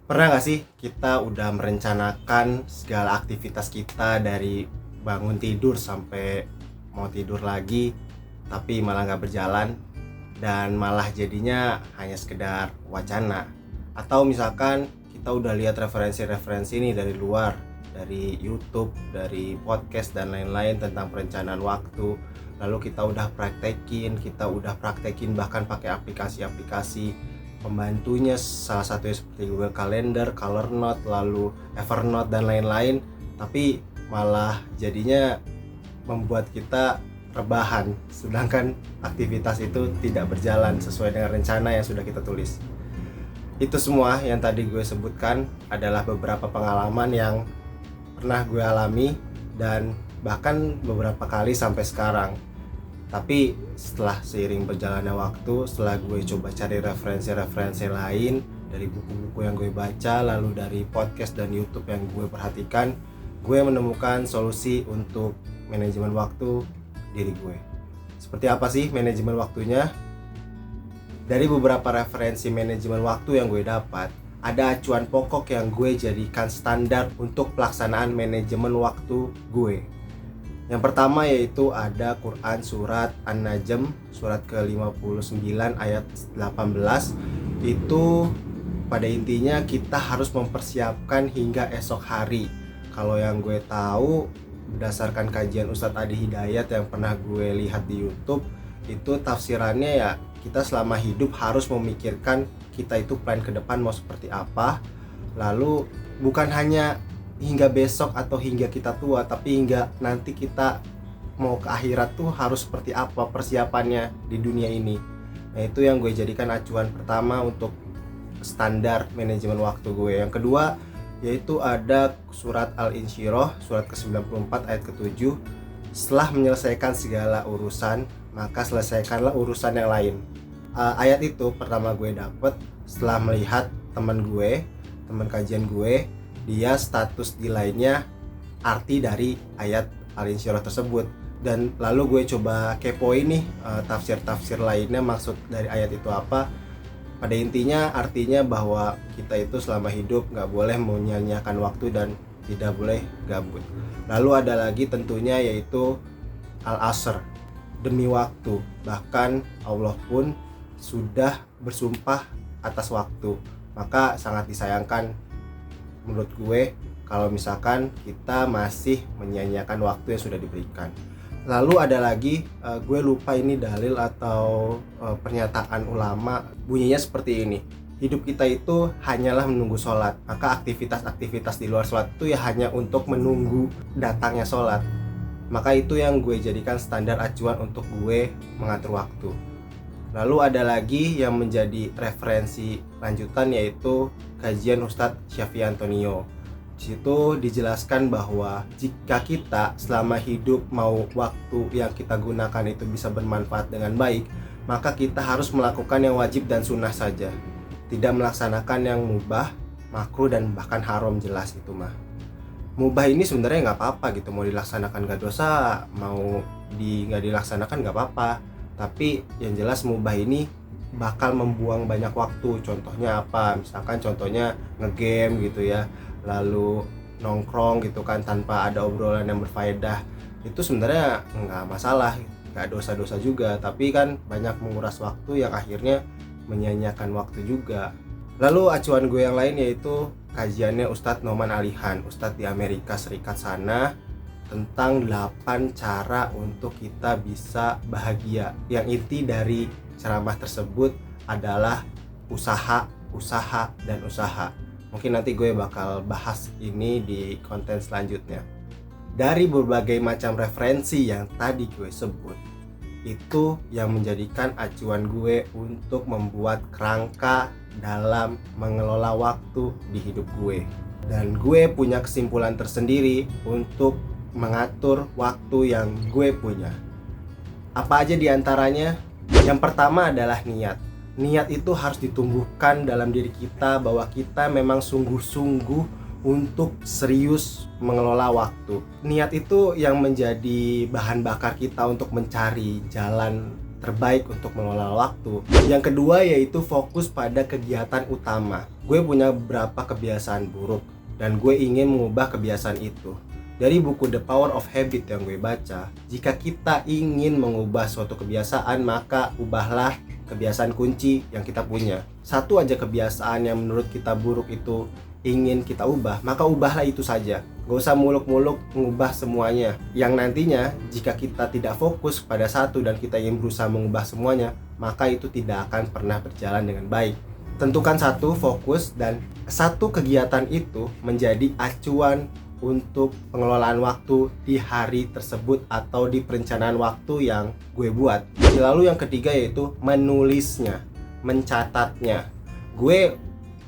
Pernah gak sih kita udah merencanakan segala aktivitas kita dari bangun tidur sampai mau tidur lagi, tapi malah gak berjalan dan malah jadinya hanya sekedar wacana? Atau misalkan kita udah lihat referensi-referensi nih dari luar, dari YouTube, dari podcast dan lain-lain tentang perencanaan waktu. Lalu kita udah praktekin bahkan pakai aplikasi-aplikasi pembantunya, salah satunya seperti Google Calendar, Color Note, lalu Evernote dan lain-lain, tapi malah jadinya membuat kita rebahan sedangkan aktivitas itu tidak berjalan sesuai dengan rencana yang sudah kita tulis. Itu semua yang tadi gue sebutkan adalah beberapa pengalaman yang pernah gue alami dan bahkan beberapa kali sampai sekarang. Tapi setelah seiring berjalannya waktu, setelah gue coba cari referensi-referensi lain dari buku-buku yang gue baca, lalu dari podcast dan YouTube yang gue perhatikan, gue menemukan solusi untuk manajemen waktu diri gue. Seperti apa sih manajemen waktunya? Dari beberapa referensi manajemen waktu yang gue dapat, ada acuan pokok yang gue jadikan standar untuk pelaksanaan manajemen waktu gue. Yang pertama yaitu ada Quran surat An-Najm surat ke-59 ayat 18. Itu pada intinya kita harus mempersiapkan hingga esok hari. Kalau yang gue tahu berdasarkan kajian Ustadz Adi Hidayat yang pernah gue lihat di YouTube, itu tafsirannya ya kita selama hidup harus memikirkan kita itu plan ke depan mau seperti apa. Lalu bukan hanya hingga besok atau hingga kita tua, tapi hingga nanti kita mau ke akhirat tuh harus seperti apa persiapannya di dunia ini. Nah, itu yang gue jadikan acuan pertama untuk standar manajemen waktu gue. Yang kedua yaitu ada surat Al-Insyirah surat ke-94 ayat ke-7. Setelah menyelesaikan segala urusan, maka selesaikanlah urusan yang lain. Ayat itu pertama gue dapet setelah melihat teman kajian gue, dia status di lainnya arti dari ayat Al-Insyirah tersebut, dan lalu gue coba kepoin nih tafsir-tafsir lainnya maksud dari ayat itu apa. Pada intinya artinya bahwa kita itu selama hidup gak boleh menyia-nyiakan waktu dan tidak boleh gabut. Lalu ada lagi tentunya yaitu Al-Asr, demi waktu, bahkan Allah pun sudah bersumpah atas waktu. Maka sangat disayangkan menurut gue kalau misalkan kita masih menyia-nyiakan waktu yang sudah diberikan. Lalu ada lagi, gue lupa ini dalil atau pernyataan ulama, bunyinya seperti ini: hidup kita itu hanyalah menunggu sholat, maka aktivitas-aktivitas di luar sholat itu ya hanya untuk menunggu datangnya sholat. Maka itu yang gue jadikan standar acuan untuk gue mengatur waktu. Lalu ada lagi yang menjadi referensi lanjutan yaitu kajian Ustadz Syafi'i Antonio. Di situ dijelaskan bahwa jika kita selama hidup mau waktu yang kita gunakan itu bisa bermanfaat dengan baik, maka kita harus melakukan yang wajib dan sunnah saja, tidak melaksanakan yang mubah, makruh dan bahkan haram. Jelas itu mah. Mubah ini sebenarnya nggak apa-apa gitu, mau dilaksanakan nggak dosa, mau nggak dilaksanakan nggak apa-apa. Tapi yang jelas mubah ini bakal membuang banyak waktu. Contohnya apa? Misalkan contohnya ngegame gitu ya, lalu nongkrong gitu kan tanpa ada obrolan yang berfaedah. Itu sebenarnya nggak masalah, nggak dosa-dosa juga, tapi kan banyak menguras waktu yang akhirnya menyia-nyiakan waktu juga. Lalu acuan gue yang lain yaitu kajiannya Ustadz Noman Alihan, Ustadz di Amerika Serikat sana, tentang 8 cara untuk kita bisa bahagia. Yang inti dari ceramah tersebut adalah usaha, dan usaha. Mungkin nanti gue bakal bahas ini di konten selanjutnya. Dari berbagai macam referensi yang tadi gue sebut, itu yang menjadikan acuan gue untuk membuat kerangka dalam mengelola waktu di hidup gue. Dan gue punya kesimpulan tersendiri untuk mengatur waktu yang gue punya. Apa aja diantaranya? Yang pertama adalah niat. Niat itu harus ditumbuhkan dalam diri kita bahwa kita memang sungguh-sungguh untuk serius mengelola waktu. Niat itu yang menjadi bahan bakar kita untuk mencari jalan terbaik untuk mengelola waktu. Yang kedua yaitu fokus pada kegiatan utama. Gue punya beberapa kebiasaan buruk dan gue ingin mengubah kebiasaan itu. Dari buku The Power of Habit yang gue baca, jika kita ingin mengubah suatu kebiasaan, maka ubahlah kebiasaan kunci yang kita punya. Satu aja kebiasaan yang menurut kita buruk itu ingin kita ubah, maka ubahlah itu saja. Gak usah muluk-muluk mengubah semuanya. Yang nantinya jika kita tidak fokus pada satu dan kita ingin berusaha mengubah semuanya, maka itu tidak akan pernah berjalan dengan baik. Tentukan satu, fokus, dan satu kegiatan itu menjadi acuan untuk pengelolaan waktu di hari tersebut atau di perencanaan waktu yang gue buat. Lalu yang ketiga yaitu menulisnya, mencatatnya. Gue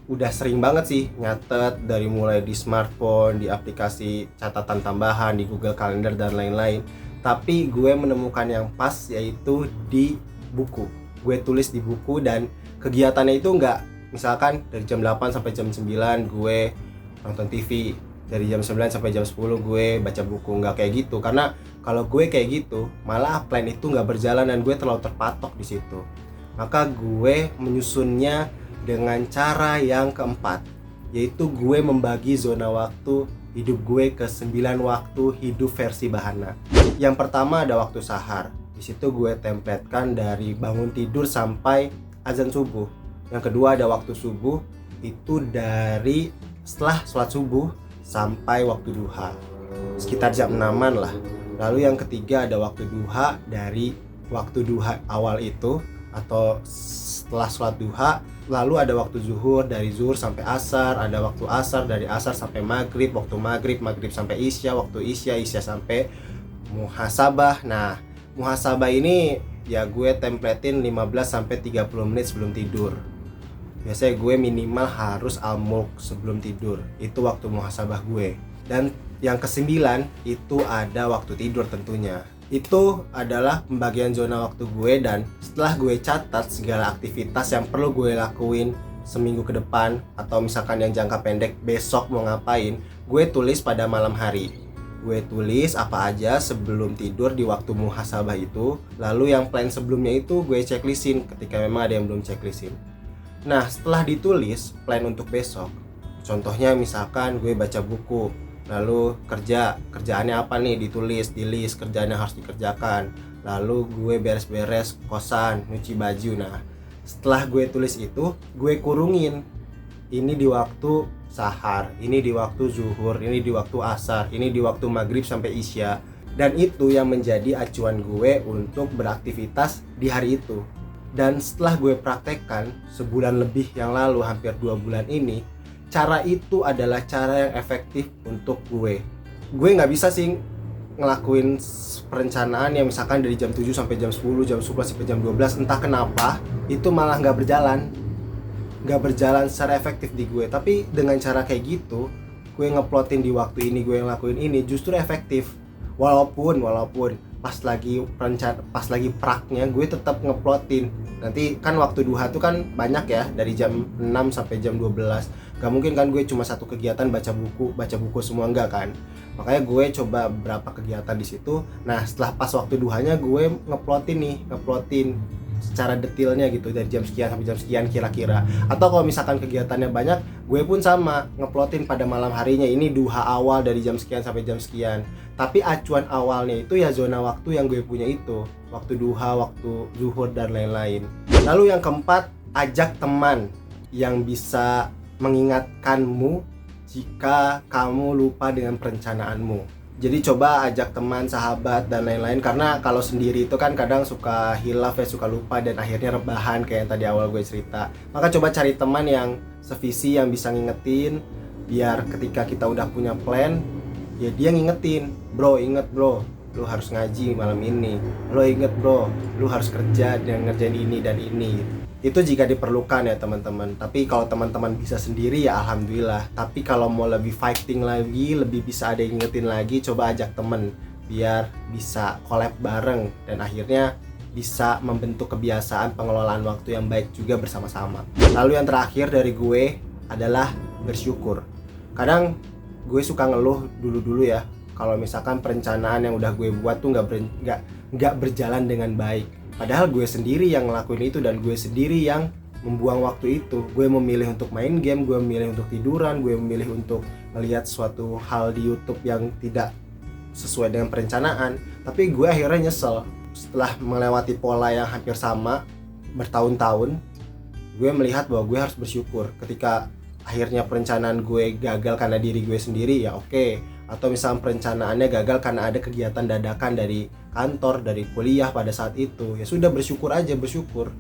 udah sering banget sih nyatet, dari mulai di smartphone, di aplikasi catatan tambahan, di Google Calendar dan lain-lain. Tapi gue menemukan yang pas yaitu di buku. Gue tulis di buku dan kegiatannya itu enggak misalkan dari jam 8 sampai jam 9 gue nonton TV, dari jam 9 sampai jam 10 gue baca buku, nggak kayak gitu. Karena kalau gue kayak gitu, malah plan itu nggak berjalan dan gue terlalu terpatok di situ. Maka gue menyusunnya dengan cara yang keempat, yaitu gue membagi zona waktu hidup gue ke 9 waktu hidup versi Bahana. Yang pertama ada waktu sahar. Di situ gue templetkan dari bangun tidur sampai azan subuh. Yang kedua ada waktu subuh, itu dari setelah sholat subuh sampai waktu duha, sekitar jam 6-an lah. Lalu yang ketiga ada waktu duha, dari waktu duha awal itu atau setelah sholat duha. Lalu ada waktu zuhur, dari zuhur sampai asar. Ada waktu asar, dari asar sampai maghrib. Waktu maghrib, maghrib sampai isya. Waktu isya, isya sampai muhasabah. Nah, muhasabah ini ya gue templetin 15 sampai 30 menit sebelum tidur. Biasanya gue minimal harus al-mulk sebelum tidur. Itu waktu muhasabah gue. Dan yang kesembilan itu ada waktu tidur tentunya. Itu adalah pembagian zona waktu gue, dan setelah gue catat segala aktivitas yang perlu gue lakuin seminggu ke depan, atau misalkan yang jangka pendek besok mau ngapain, gue tulis pada malam hari. Gue tulis apa aja sebelum tidur di waktu muhasabah itu. Lalu yang plan sebelumnya itu gue checklistin ketika memang ada yang belum checklistin. Nah, setelah ditulis plan untuk besok, contohnya misalkan gue baca buku, lalu kerjaannya apa nih, ditulis di list kerjaan yang harus dikerjakan. Lalu gue beres-beres kosan, nyuci baju. Nah, setelah gue tulis itu, gue kurungin. Ini di waktu sahar, ini di waktu zuhur, ini di waktu asar, ini di waktu maghrib sampai isya. Dan itu yang menjadi acuan gue untuk beraktivitas di hari itu. Dan setelah gue praktekkan sebulan lebih yang lalu, hampir 2 bulan ini, cara itu adalah cara yang efektif untuk gue. Gue gak bisa sih ngelakuin perencanaan yang misalkan dari jam 7 sampai jam 10, jam 11 sampai jam 12. Entah kenapa itu malah gak berjalan secara efektif di gue. Tapi dengan cara kayak gitu, gue ngeplotin di waktu ini, gue ngelakuin ini, justru efektif. Walaupun pas lagi praknya gue tetap ngeplotin. Nanti kan waktu duha tuh kan banyak ya, dari jam 6 sampai jam 12. Gak mungkin kan gue cuma satu kegiatan baca buku semua, enggak kan. Makanya gue coba beberapa kegiatan di situ. Nah, setelah pas waktu duhanya gue ngeplotin secara detailnya gitu, dari jam sekian sampai jam sekian kira-kira. Atau kalau misalkan kegiatannya banyak, gue pun sama ngeplotin pada malam harinya, ini duha awal dari jam sekian sampai jam sekian. Tapi acuan awalnya itu ya zona waktu yang gue punya itu, waktu duha, waktu zuhur dan lain-lain. Lalu yang keempat, ajak teman yang bisa mengingatkanmu jika kamu lupa dengan perencanaanmu. Jadi coba ajak teman, sahabat, dan lain-lain. Karena kalau sendiri itu kan kadang suka hilaf ya, suka lupa, dan akhirnya rebahan kayak yang tadi awal gue cerita. Maka coba cari teman yang sevisi, yang bisa ngingetin. Biar ketika kita udah punya plan, ya dia ngingetin. Bro, inget bro, lu harus ngaji malam ini. Lo inget bro, lu harus kerja dan ngerjain ini dan ini. Itu jika diperlukan ya teman-teman. Tapi kalau teman-teman bisa sendiri ya alhamdulillah. Tapi kalau mau lebih fighting lagi, lebih bisa ada yang ngingetin lagi, coba ajak temen biar bisa collab bareng dan akhirnya bisa membentuk kebiasaan pengelolaan waktu yang baik juga bersama-sama. Lalu yang terakhir dari gue adalah bersyukur. Kadang gue suka ngeluh dulu ya, kalau misalkan perencanaan yang udah gue buat tuh nggak berjalan dengan baik. Padahal gue sendiri yang ngelakuin itu dan gue sendiri yang membuang waktu itu. Gue memilih untuk main game, gue memilih untuk tiduran, gue memilih untuk melihat suatu hal di YouTube yang tidak sesuai dengan perencanaan. Tapi gue akhirnya nyesel setelah melewati pola yang hampir sama bertahun-tahun. Gue melihat bahwa gue harus bersyukur ketika akhirnya perencanaan gue gagal karena diri gue sendiri, ya oke. Atau misalnya perencanaannya gagal karena ada kegiatan dadakan dari kantor, dari kuliah pada saat itu, ya sudah bersyukur aja, bersyukur,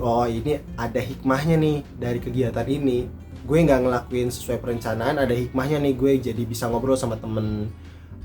oh ini ada hikmahnya nih dari kegiatan ini. Gue nggak ngelakuin sesuai perencanaan, ada hikmahnya nih, gue jadi bisa ngobrol sama temen,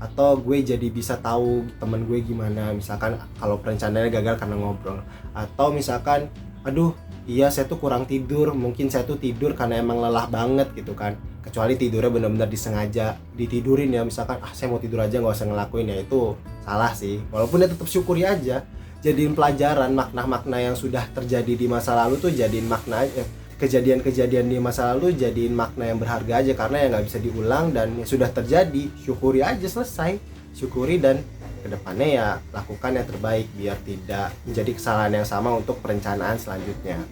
atau gue jadi bisa tahu temen gue gimana. Misalkan kalau perencanaannya gagal karena ngobrol, atau misalkan aduh iya saya tuh kurang tidur, mungkin saya tuh tidur karena emang lelah banget gitu kan, kecuali tidurnya benar-benar disengaja ditidurin ya, misalkan saya mau tidur aja nggak usah ngelakuin, ya itu salah sih. Walaupun ya tetap syukuri aja, jadiin pelajaran, makna-makna yang sudah terjadi di masa lalu tuh jadiin makna aja, kejadian-kejadian di masa lalu jadiin makna yang berharga aja, karena ya nggak bisa diulang dan ya sudah terjadi, syukuri aja, selesai, syukuri, dan kedepannya ya lakukan yang terbaik biar tidak menjadi kesalahan yang sama untuk perencanaan selanjutnya.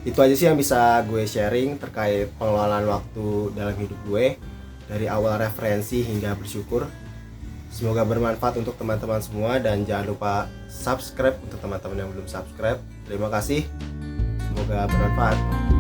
Itu aja sih yang bisa gue sharing terkait pengelolaan waktu dalam hidup gue, dari awal referensi hingga bersyukur. Semoga bermanfaat untuk teman-teman semua, dan jangan lupa subscribe untuk teman-teman yang belum subscribe. Terima kasih, semoga bermanfaat.